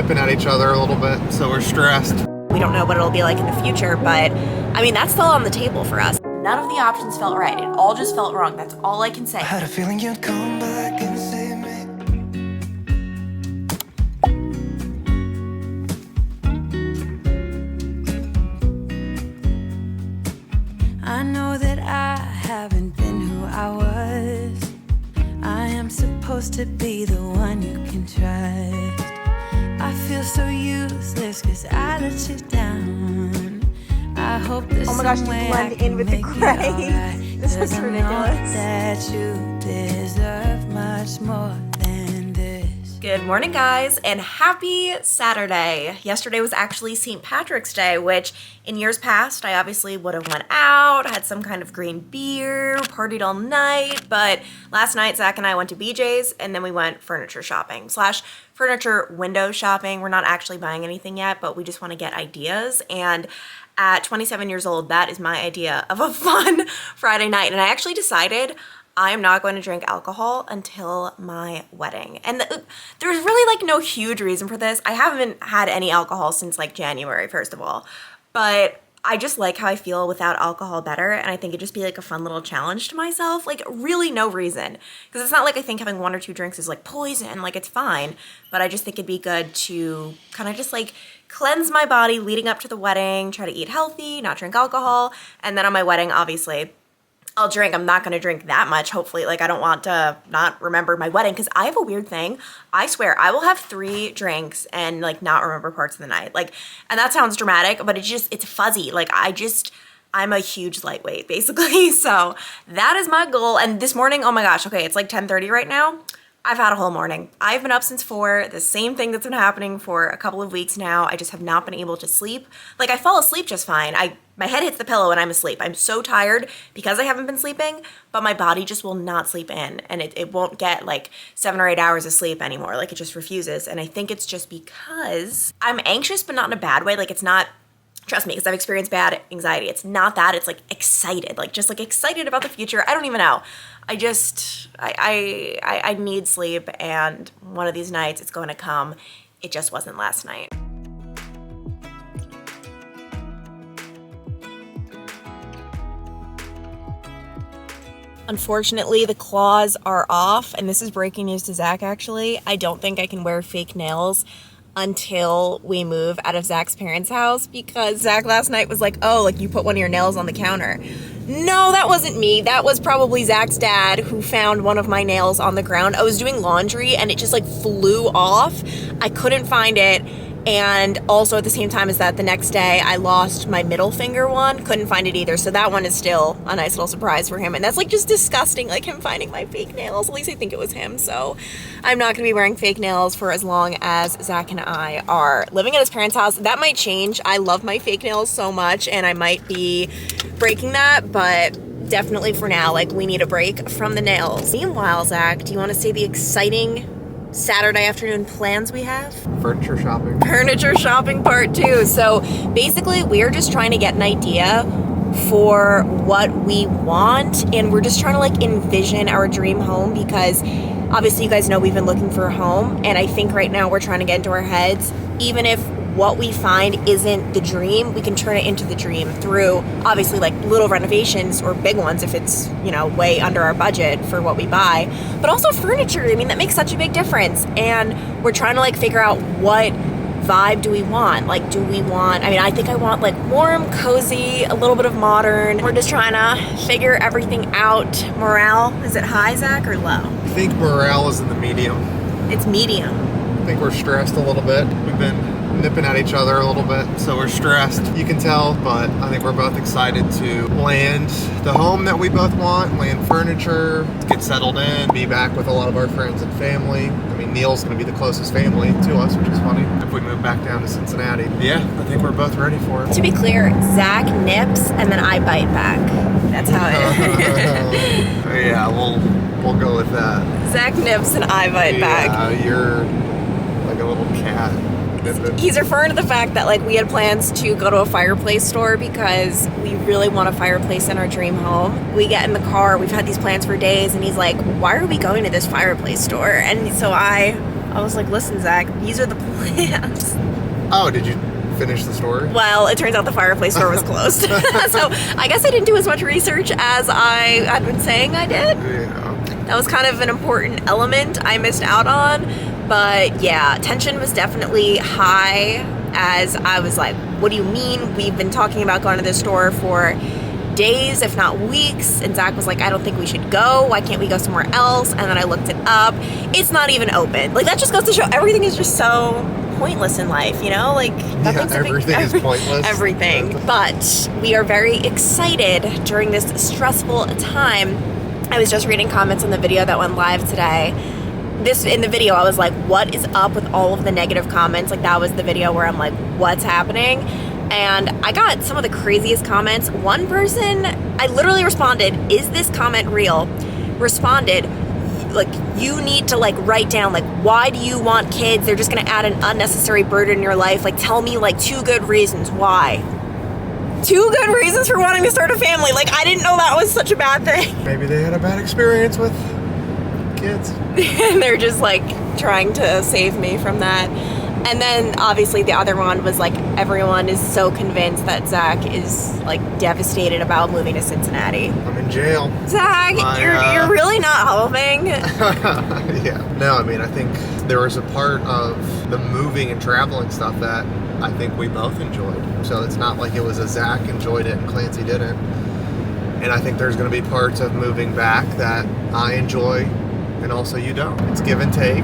nipping at each other a little bit, so we're stressed. We don't know what it'll be like in the future, but I mean, that's still on the table for us. None of the options felt right. It all just felt wrong. That's all I can say. I had a feeling you'd come back and save me. I know that I haven't been who I was. I am supposed to be the one you can trust. I feel so useless cause I let you down. I hope there's oh my gosh, some you way blend I can in with the make it gray. alright. This is I know ridiculous. that you deserve much more than this. Good morning, guys, and happy Saturday. Yesterday was actually St. Patrick's Day, which in years past, I obviously would have went out, had some kind of green beer, partied all night, but last night, Zach and I went to BJ's, and then we went furniture shopping / furniture window shopping. We're not actually buying anything yet, but we just want to get ideas, and at 27 years old, that is my idea of a fun Friday night, and I actually decided I am not going to drink alcohol until my wedding. And there's really like no huge reason for this. I haven't had any alcohol since like January, first of all, but I just like how I feel without alcohol better. And I think it'd just be like a fun little challenge to myself. Like really no reason. Because it's not like I think having 1 or 2 drinks is like poison, like it's fine. But I just think it'd be good to kind of just like cleanse my body leading up to the wedding, try to eat healthy, not drink alcohol. And then on my wedding, obviously, I'll drink. I'm not going to drink that much, hopefully. Like, I don't want to not remember my wedding because I have a weird thing. I swear, I will have 3 drinks and, like, not remember parts of the night. Like, and that sounds dramatic, but it's fuzzy. Like, I'm a huge lightweight, basically. So that is my goal. And this morning, oh my gosh, okay, it's like 10:30 right now. I've had a whole morning. I've been up since 4, the same thing that's been happening for a couple of weeks now. I just have not been able to sleep. Like, I fall asleep just fine. My head hits the pillow when I'm asleep. I'm so tired because I haven't been sleeping, but my body just will not sleep in, and it won't get like 7 or 8 hours of sleep anymore. Like, it just refuses, and I think it's just because I'm anxious, but not in a bad way. Like, it's not, trust me, because I've experienced bad anxiety. It's not that. It's like excited, like just like excited about the future. I don't even know. I need sleep, and one of these nights it's going to come. It just wasn't last night. Unfortunately, the claws are off, and this is breaking news to Zach, actually. I don't think I can wear fake nails until we move out of Zach's parents' house, because Zach last night was like, oh, like you put one of your nails on the counter. No, that wasn't me. That was probably Zach's dad who found one of my nails on the ground. I was doing laundry and it just like flew off. I couldn't find it. And also at the same time as that, the next day I lost my middle finger one. Couldn't find it either. So that one is still a nice little surprise for him. And that's like just disgusting, like him finding my fake nails. At least I think it was him. So I'm not going to be wearing fake nails for as long as Zach and I are living at his parents' house. That might change. I love my fake nails so much, and I might be breaking that, but definitely for now, like, we need a break from the nails. Meanwhile, Zach, do you want to say the exciting Saturday afternoon plans we have? Furniture shopping. Furniture shopping part 2. So basically, we're just trying to get an idea for what we want, and we're just trying to like envision our dream home, because obviously you guys know we've been looking for a home, and I think right now we're trying to get into our heads, even if what we find isn't the dream, we can turn it into the dream through obviously like little renovations or big ones if it's, you know, way under our budget for what we buy, but also furniture. I mean, that makes such a big difference, and we're trying to like figure out what vibe do we want. Like, do we want, I mean, I think I want like warm, cozy, a little bit of modern. We're just trying to figure everything out. Morale, is it high, Zach, or low? I think morale is in the medium. It's medium. I think we're stressed a little bit. We've been nipping at each other a little bit, so we're stressed. You can tell, but I think we're both excited to land the home that we both want, land furniture, get settled in, be back with a lot of our friends and family. I mean, Neil's going to be the closest family to us, which is funny, if we move back down to Cincinnati. Yeah, I think we're both ready for it. To be clear, Zach nips and then I bite back. That's how it Yeah, we'll go with that. Zach nips and I bite back. Yeah, you're like a little cat. He's referring to the fact that like we had plans to go to a fireplace store because we really want a fireplace in our dream home. We get in the car, we've had these plans for days, and he's like, why are we going to this fireplace store? And so I I was like, listen, Zach, these are the plans. Oh, did you finish the story? Well, it turns out the fireplace store was closed. So I guess I didn't do as much research as I had been saying I did. Yeah. That was kind of an important element I missed out on. But yeah, tension was definitely high as I was like, what do you mean? We've been talking about going to the store for days, if not weeks. And Zach was like, I don't think we should go. Why can't we go somewhere else? And then I looked it up. It's not even open. Like, that just goes to show everything is just so pointless in life, you know? Like, everything is pointless. Everything. But we are very excited during this stressful time. I was just reading comments on the video that went live today. In the video, I was like, what is up with all of the negative comments? Like, that was the video where I'm like, what's happening? And I got some of the craziest comments. One person, I literally responded, is this comment real? Responded, like, you need to, like, write down, like, why do you want kids? They're just gonna add an unnecessary burden in your life. Like, tell me, like, 2 good reasons why. 2 good reasons for wanting to start a family. Like, I didn't know that was such a bad thing. Maybe they had a bad experience with kids. And they're just, like, trying to save me from that. And then, obviously, the other one was, like, everyone is so convinced that Zach is, like, devastated about moving to Cincinnati. I'm in jail. Zach, you're really not helping. Yeah. No, I mean, I think there was a part of the moving and traveling stuff that I think we both enjoyed. So it's not like it was a Zach enjoyed it and Clancy didn't. And I think there's going to be parts of moving back that I enjoy and also you don't. It's give and take.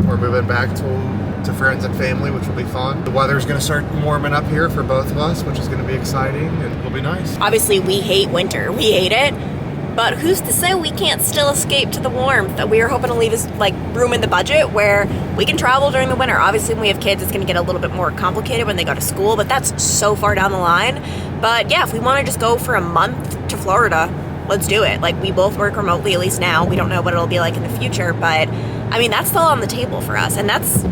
We're moving back to friends and family, which will be fun. The weather's going to start warming up here for both of us, which is going to be exciting and it'll be nice. Obviously, we hate winter. We hate it. But who's to say we can't still escape to the warmth? That we are hoping to leave us, like, room in the budget where we can travel during the winter. Obviously, when we have kids, it's going to get a little bit more complicated when they go to school, but that's so far down the line. But yeah, if we want to just go for a month to Florida, let's do it. Like, we both work remotely, at least now. We don't know what it'll be like in the future, but I mean, that's still on the table for us. And that's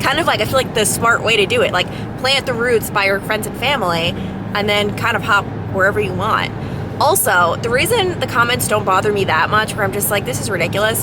kind of like, I feel like the smart way to do it. Like, plant the roots by your friends and family and then kind of hop wherever you want. Also, the reason the comments don't bother me that much, where I'm just like, this is ridiculous,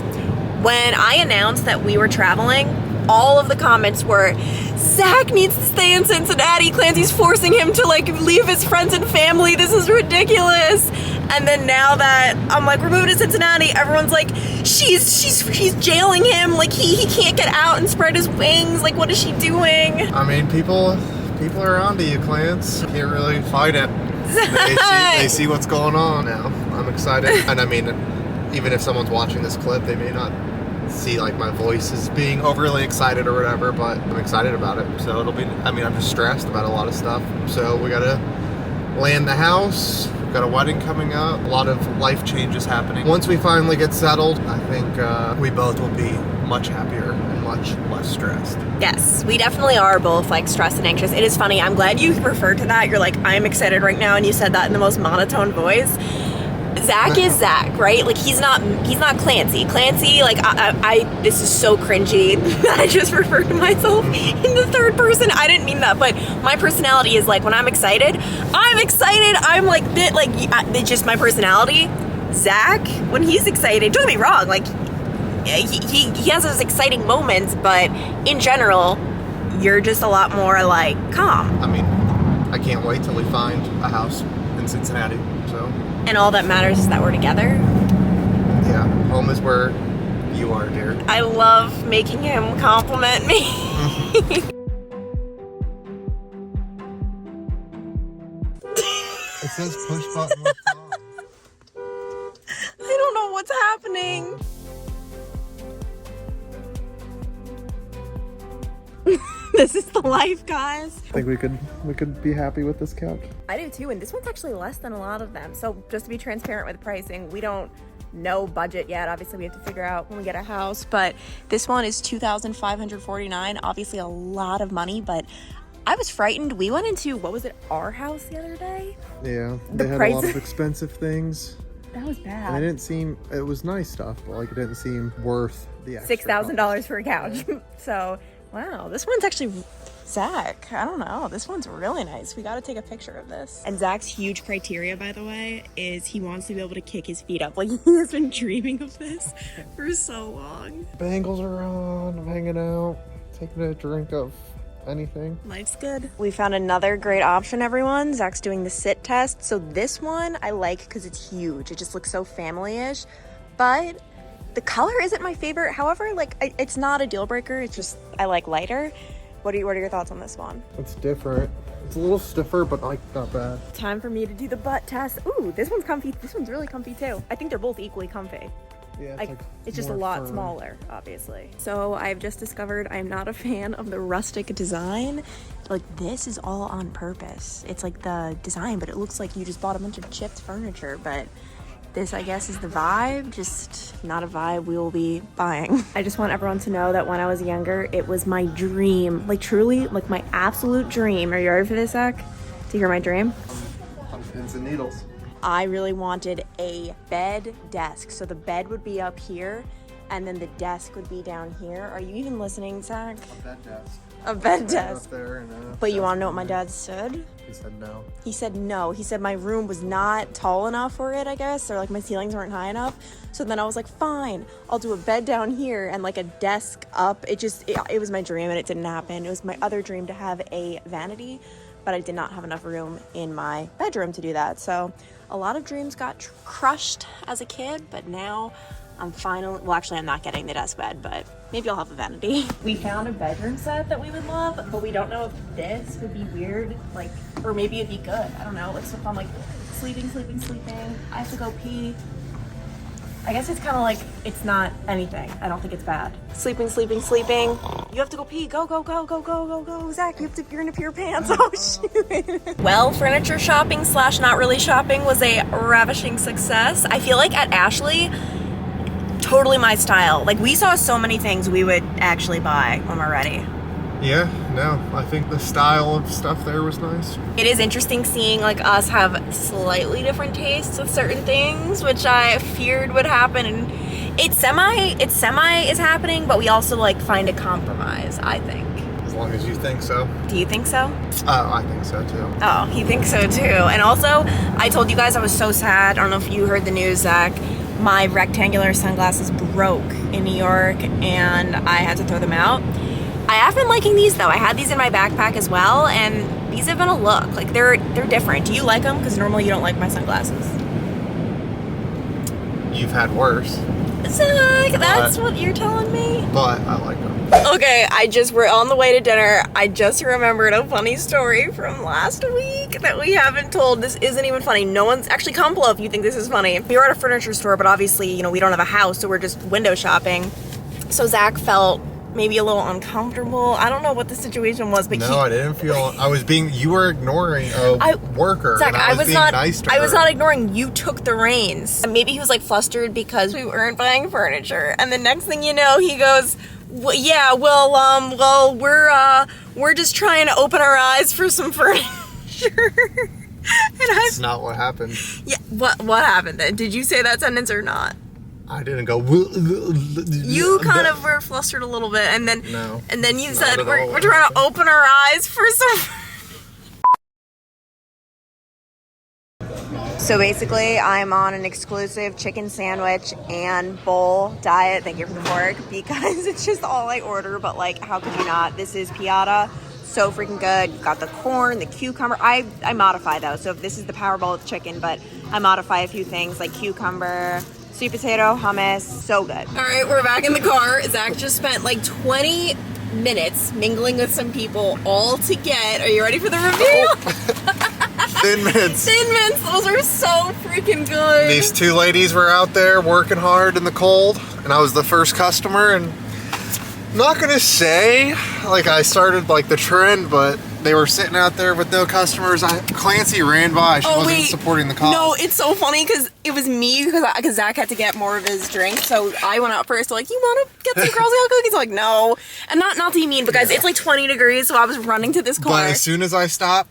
when I announced that we were traveling, all of the comments were, Zach needs to stay in Cincinnati. Clancy's forcing him to, like, leave his friends and family. This is ridiculous. And then now that I'm like, we're moving to Cincinnati, everyone's like, she's jailing him. Like, he can't get out and spread his wings. Like, what is she doing? I mean, people are onto you, Clance. Can't really fight it. They see what's going on now. I'm excited. And I mean, even if someone's watching this clip, they may not see, like, my voice is being overly excited or whatever, but I'm excited about it. So it'll be, I mean, I'm just stressed about a lot of stuff. So we gotta land the house. We've got a wedding coming up. A lot of life changes happening. Once we finally get settled, I think we both will be much happier and much less stressed. Yes, we definitely are both, like, stressed and anxious. It is funny. I'm glad you referred to that. You're like, I'm excited right now, and you said that in the most monotone voice. Zach is Zach, right? Like, he's not Clancy. Clancy, like, I this is so cringy that I just referred to myself in the third person. I didn't mean that, but my personality is, like, when I'm excited. I'm like, it's just my personality. Zach, when he's excited, don't get me wrong, like, he has those exciting moments, but in general, you're just a lot more, like, calm. I mean, I can't wait till we find a house in Cincinnati, so. And all that matters is that we're together. Yeah, home is where you are, dear. I love making him compliment me. It says push button left on. I don't know what's happening. This is the life, guys. I think we could be happy with this couch. I do too, and this one's actually less than a lot of them. So just to be transparent with pricing, we don't know budget yet. Obviously, we have to figure out when we get a house, but this one is $2,549. Obviously, a lot of money, but I was frightened. We went into, what was it, our house the other day? Yeah, The they had price- a lot of expensive things. That was bad. And it was nice stuff, but, like, it didn't seem worth the extra $6,000 for a couch. So Wow, this one's actually, Zach, I don't know. This one's really nice. We got to take a picture of this. And Zach's huge criteria, by the way, is he wants to be able to kick his feet up. Like, he has been dreaming of this for so long. Bangles are on, I'm hanging out, taking a drink of anything. Life's good. We found another great option, everyone. Zach's doing the sit test. So this one I like because it's huge. It just looks so family-ish. But the color isn't my favorite. However, like, it's not a deal breaker. It's just, I like lighter. What are your thoughts on this one? It's different. It's a little stiffer, but like not bad. Time for me to do the butt test. Ooh, this one's comfy. This one's really comfy too. I think they're both equally comfy. Yeah, it's just a lot smaller, obviously. So I've just discovered I'm not a fan of the rustic design. Like, this is all on purpose. It's like the design, but it looks like you just bought a bunch of chipped furniture. But this, I guess, is the vibe. Just not a vibe we will be buying. I just want everyone to know that when I was younger, it was my dream. Like, truly, like my absolute dream. Are you ready for this, Zach? To hear my dream? On pins and needles. I really wanted a bed desk. So the bed would be up here and then the desk would be down here. Are you even listening, Zach? A bed desk. A bed desk. Up there and but you want to know what my dad said? He said no. He said no. He said my room was not tall enough for it, I guess, or like my ceilings weren't high enough. So then I was like, fine, I'll do a bed down here and like a desk up. It was my dream and it didn't happen. It was my other dream to have a vanity, but I did not have enough room in my bedroom to do that. So a lot of dreams got crushed as a kid, but now I'm finally, well, actually I'm not getting the desk bed, but maybe I'll have a vanity. We found a bedroom set that we would love, but we don't know if this would be weird, like, or maybe it'd be good. I don't know. Let's if I'm like sleeping. I have to go pee. I guess it's kind of like, it's not anything. I don't think it's bad. Sleeping. You have to go pee. Go. Zach, you're gonna pee your pants. Oh, shoot. Well, furniture shopping / not really shopping was a ravishing success. I feel like at Ashley, totally my style. Like, we saw so many things we would actually buy when we're ready. Yeah, no, I think the style of stuff there was nice. It is interesting seeing like us have slightly different tastes with certain things, which I feared would happen, and it's semi is happening, but we also like find a compromise, I think. As long as you think so. Do you think so? I think so too. Oh, he thinks so too. And also, I told you guys I was so sad. I don't know if you heard the news, Zach. My rectangular sunglasses broke in New York and I had to throw them out. I have been liking these though. I had these in my backpack as well, and these have been a look. Like, they're different. Do you like them? Because normally you don't like my sunglasses. You've had worse. Zach, that's what you're telling me? But I like them. Okay, we're on the way to dinner. I just remembered a funny story from last week that we haven't told. This isn't even funny. No one's actually, comment below if you think this is funny. We were at a furniture store, but obviously, we don't have a house, so we're just window shopping. So Zach felt maybe a little uncomfortable. I don't know what the situation was, but I didn't feel. You were ignoring a worker. Zach, and I was being nice to her. I was not ignoring. You took the reins. And maybe he was like flustered because we weren't buying furniture. And the next thing you know, he goes, we're just trying to open our eyes for some furniture. That's not what happened. Yeah, what happened then? Did you say that sentence or not? I didn't go. You kind of were flustered a little bit, and then you said we're trying to open our eyes for some. So basically, I'm on an exclusive chicken sandwich and bowl diet. Thank you for the fork, because it's just all I order. But like, how could you not? This is piata. So freaking good. You've got the corn, the cucumber. I modify though. So if this is the Powerball with chicken, but I modify a few things like cucumber, sweet potato, hummus. So good. All right, we're back in the car. Zach just spent like 20 minutes mingling with some people all to get. Are you ready for the review? Thin Mints. Thin Mints. Those are so freaking good. These two ladies were out there working hard in the cold, and I was the first customer, and I'm not gonna say like I started like the trend, but they were sitting out there with no customers. Clancy ran by. She wasn't supporting the cause. No, it's so funny because it was me, because Zach had to get more of his drink, so I went out first. Like, you want to get some Girl Scout cookies? I'm like, no. And not to be mean, but guys, it's like 20 degrees, so I was running to this car. But as soon as I stopped,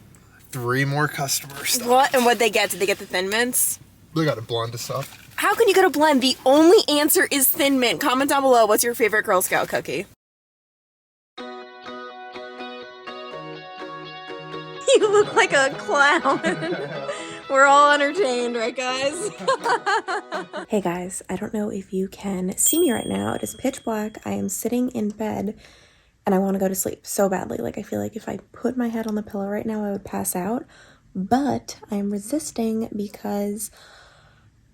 3 more customers stopped. What? And what'd they get? Did they get the Thin Mints? They got a blend of stuff. How can you get a blend? The only answer is Thin Mint. Comment down below, what's your favorite Girl Scout cookie? You look like a clown. We're all entertained, right, guys? Hey guys, I don't know if you can see me right now. It is pitch black. I am sitting in bed and I want to go to sleep so badly. Like, I feel like if I put my head on the pillow right now, I would pass out. But I am resisting because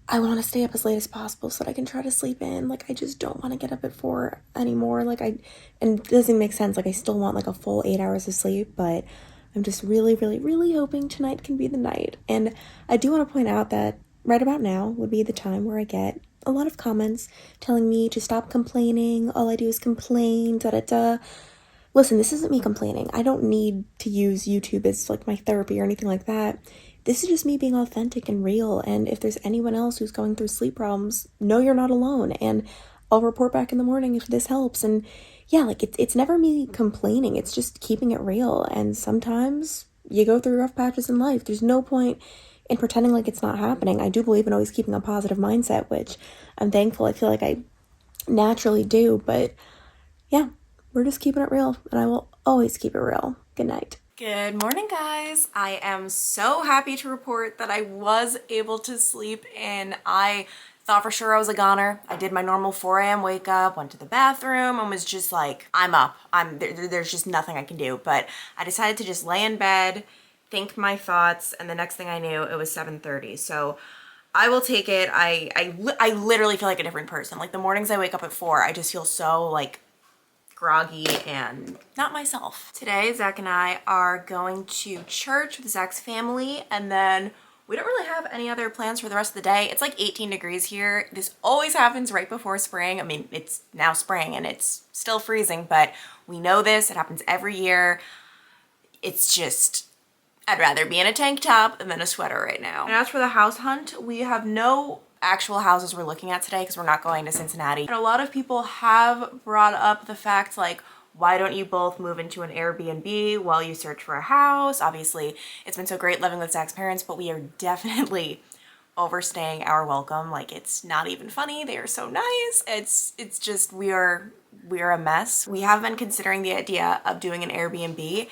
I want to stay up as late as possible so that I can try to sleep in. Like, I just don't want to get up at 4 anymore. And it doesn't make sense. Like, I still want like a full 8 hours of sleep, but I'm just really, really, really hoping tonight can be the night. And I do want to point out that right about now would be the time where I get a lot of comments telling me to stop complaining. All I do is complain, da-da-da. Listen, this isn't me complaining. I don't need to use YouTube as like my therapy or anything like that. This is just me being authentic and real. And if there's anyone else who's going through sleep problems, know you're not alone. And I'll report back in the morning if this helps. And yeah, like it's never me complaining. It's just keeping it real. And sometimes you go through rough patches in life. There's no point in pretending like it's not happening. I do believe in always keeping a positive mindset, which I'm thankful. I feel like I naturally do. But yeah, we're just keeping it real. And I will always keep it real. Good night. Good morning, guys. I am so happy to report that I was able to sleep in. I thought for sure I was a goner. I did my normal 4 a.m. wake up, went to the bathroom, and was just like, I'm up. There's just nothing I can do. But I decided to just lay in bed, think my thoughts, and the next thing I knew, it was 7:30. So I will take it. I literally feel like a different person. Like, the mornings I wake up at 4, I just feel so like groggy and not myself. Today, Zach and I are going to church with Zach's family, and then we don't really have any other plans for the rest of the day. It's like 18 degrees here. This always happens right before spring. I mean, it's now spring and it's still freezing, but we know this. It happens every year. It's just, I'd rather be in a tank top than a sweater right now. And as for the house hunt, we have no actual houses we're looking at today because we're not going to Cincinnati. And a lot of people have brought up the fact, like, why don't you both move into an Airbnb while you search for a house? Obviously, it's been so great living with Zach's parents, but we are definitely overstaying our welcome. Like, it's not even funny. They are so nice. It's just, we're a mess. We have been considering the idea of doing an Airbnb.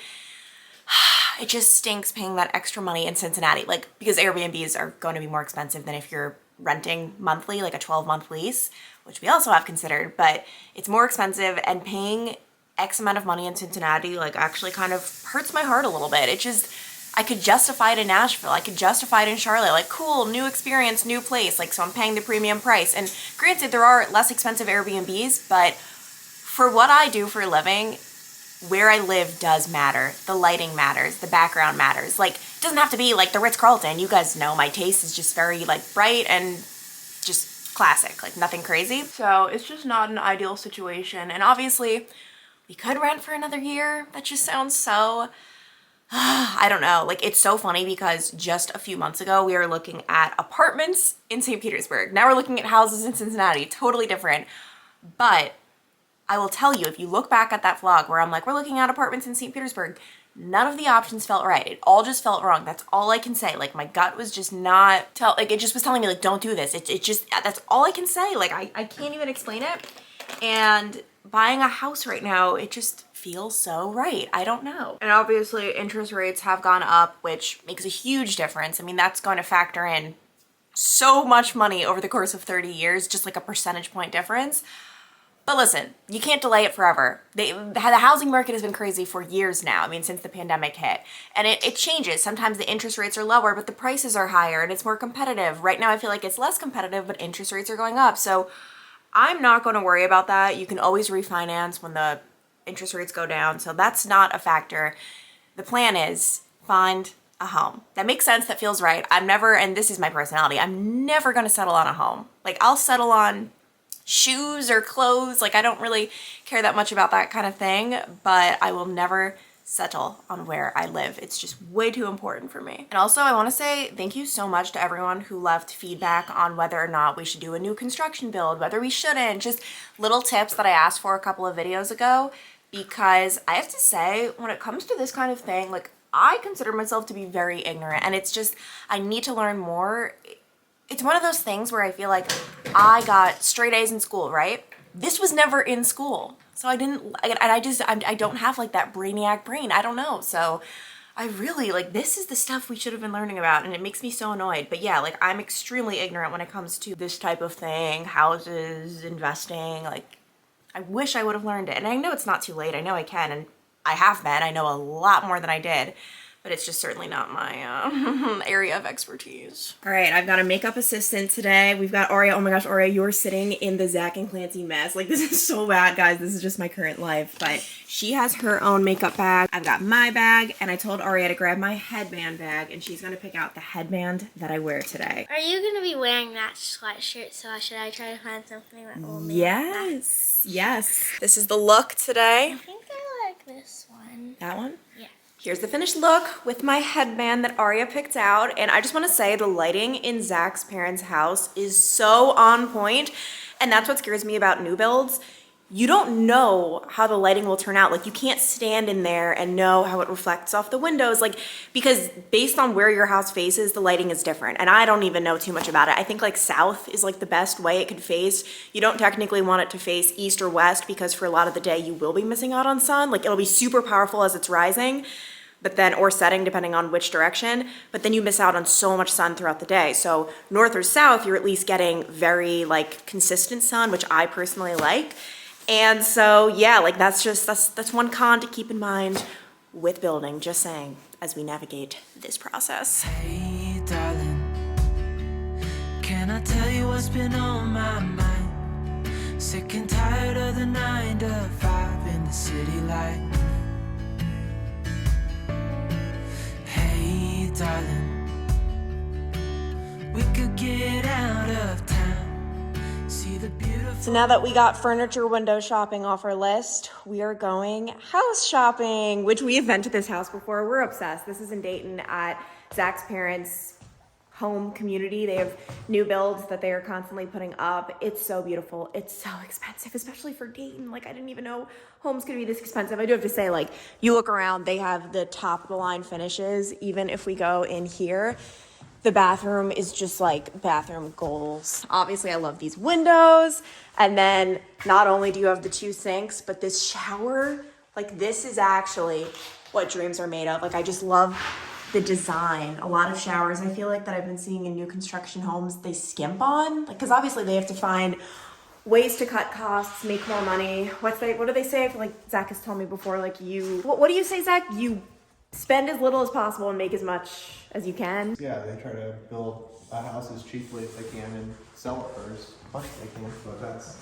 It just stinks paying that extra money in Cincinnati, like, because Airbnbs are going to be more expensive than if you're renting monthly, like a 12-month lease, which we also have considered, but it's more expensive, and paying X amount of money in Cincinnati, like, actually kind of hurts my heart a little bit. It just, I could justify it in Nashville. I could justify it in Charlotte. Like, cool, new experience, new place. Like, so I'm paying the premium price. And granted, there are less expensive Airbnbs, but for what I do for a living, where I live does matter. The lighting matters. The background matters. Like, it doesn't have to be like the Ritz-Carlton. You guys know my taste is just very like bright and just classic, like nothing crazy. So it's just not an ideal situation. And obviously we could rent for another year. That just sounds so, I don't know. Like, it's so funny because just a few months ago we were looking at apartments in St. Petersburg. Now we're looking at houses in Cincinnati. Totally different. But I will tell you, if you look back at that vlog where I'm like, we're looking at apartments in St. Petersburg, none of the options felt right. It all just felt wrong. That's all I can say. Like, my gut was just not, it just was telling me, like, don't do this. It just, that's all I can say. Like, I can't even explain it. And buying a house right now, it just feels so right. I don't know. And obviously interest rates have gone up, which makes a huge difference. I mean, that's going to factor in so much money over the course of 30 years, just like a percentage point difference. But listen, you can't delay it forever. The housing market has been crazy for years now. I mean, since the pandemic hit. And it changes. Sometimes the interest rates are lower, but the prices are higher and it's more competitive. Right now, I feel like it's less competitive, but interest rates are going up. So I'm not going to worry about that. You can always refinance when the interest rates go down. So that's not a factor. The plan is find a home. That makes sense. That feels right. I'm never, and this is my personality, I'm never going to settle on a home. Like, I'll settle on shoes or clothes. Like, I don't really care that much about that kind of thing, but I will never settle on where I live. It's just way too important for me. And also, I want to say thank you so much to everyone who left feedback on whether or not we should do a new construction build, whether we shouldn't, just little tips that I asked for a couple of videos ago, because I have to say, when it comes to this kind of thing, like, I consider myself to be very ignorant, and it's just, I need to learn more. It's one of those things where I feel like I got straight A's in school, right? This was never in school. So I don't have like that brainiac brain. I don't know. So I really, like, this is the stuff we should have been learning about, and it makes me so annoyed. But yeah, like, I'm extremely ignorant when it comes to this type of thing, houses, investing. Like, I wish I would have learned it. And I know it's not too late. I know I can, and I have been. I know a lot more than I did. But it's just certainly not my area of expertise. All right, I've got a makeup assistant today. We've got Aurea. Oh my gosh, Aurea, you're sitting in the Zach and Clancy mess. Like, this is so bad, guys. This is just my current life. But she has her own makeup bag. I've got my bag, and I told Aurea to grab my headband bag, and she's gonna pick out the headband that I wear today. Are you gonna be wearing that sweatshirt? So should I try to find something that will make Yes, yes. This is the look today. I think I like this one. That one? Yeah. Here's the finished look with my headband that Aurea picked out. And I just want to say the lighting in Zach's parents' house is so on point. And that's what scares me about new builds. You don't know how the lighting will turn out. Like, you can't stand in there and know how it reflects off the windows. Like, because based on where your house faces, the lighting is different. And I don't even know too much about it. I think like south is like the best way it could face. You don't technically want it to face east or west because for a lot of the day you will be missing out on sun. Like, it'll be super powerful as it's rising, but then, or setting depending on which direction, but then you miss out on so much sun throughout the day. So north or south, you're at least getting very like consistent sun, which I personally like. And so, yeah, like that's one con to keep in mind with building, just saying, as we navigate this process. Hey, darling, can I tell you what's been on my mind? Sick and tired of the 9 to 5 in the city life. Hey, darling, we could get out of town. See the beautiful. So now that we got furniture window shopping off our list, we are going house shopping, which we have been to this house before. We're obsessed. This is in Dayton at Zach's parents' home community. They have new builds that they are constantly putting up. It's so beautiful. It's so expensive, especially for Dayton. Like, I didn't even know homes could be this expensive. I do have to say, like, you look around, they have the top of the line finishes. Even if we go in here, the bathroom is just like bathroom goals. Obviously, I love these windows. And then not only do you have the 2 sinks, but this shower, like, this is actually what dreams are made of. Like, I just love the design. A lot of showers, I feel like, that I've been seeing in new construction homes, they skimp on. Like, because obviously they have to find ways to cut costs, make more money. What do they say? I feel like Zach has told me before, like, what do you say, Zach? You spend as little as possible and make as much as you can. Yeah, they try to build a house as cheaply as they can and sell it for as much as they can. But that's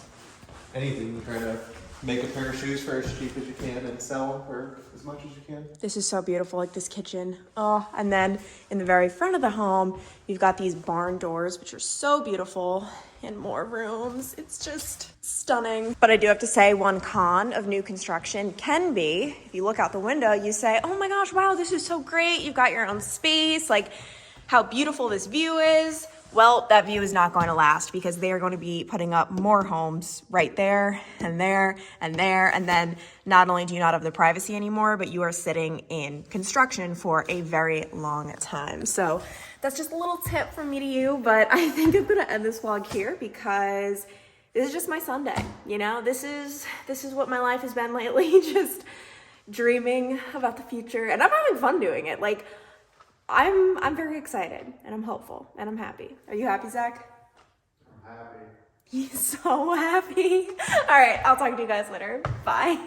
anything. You try to make a pair of shoes for as cheap as you can and sell them for as much as you can. This is so beautiful, like this kitchen. Oh, and then in the very front of the home, you've got these barn doors, which are so beautiful, and more rooms. It's just stunning. But I do have to say, one con of new construction can be, if you look out the window, you say, oh my gosh, wow, this is so great. You've got your own space, like how beautiful this view is. Well, that view is not going to last because they are going to be putting up more homes right there and there and there. And then not only do you not have the privacy anymore, but you are sitting in construction for a very long time. So that's just a little tip from me to you, but I think I'm going to end this vlog here because this is just my Sunday. You know, this is what my life has been lately, just dreaming about the future. And I'm having fun doing it. Like, I'm very excited and I'm hopeful and I'm happy. Are you happy, Zach? I'm happy. He's so happy. All right, I'll talk to you guys later. Bye.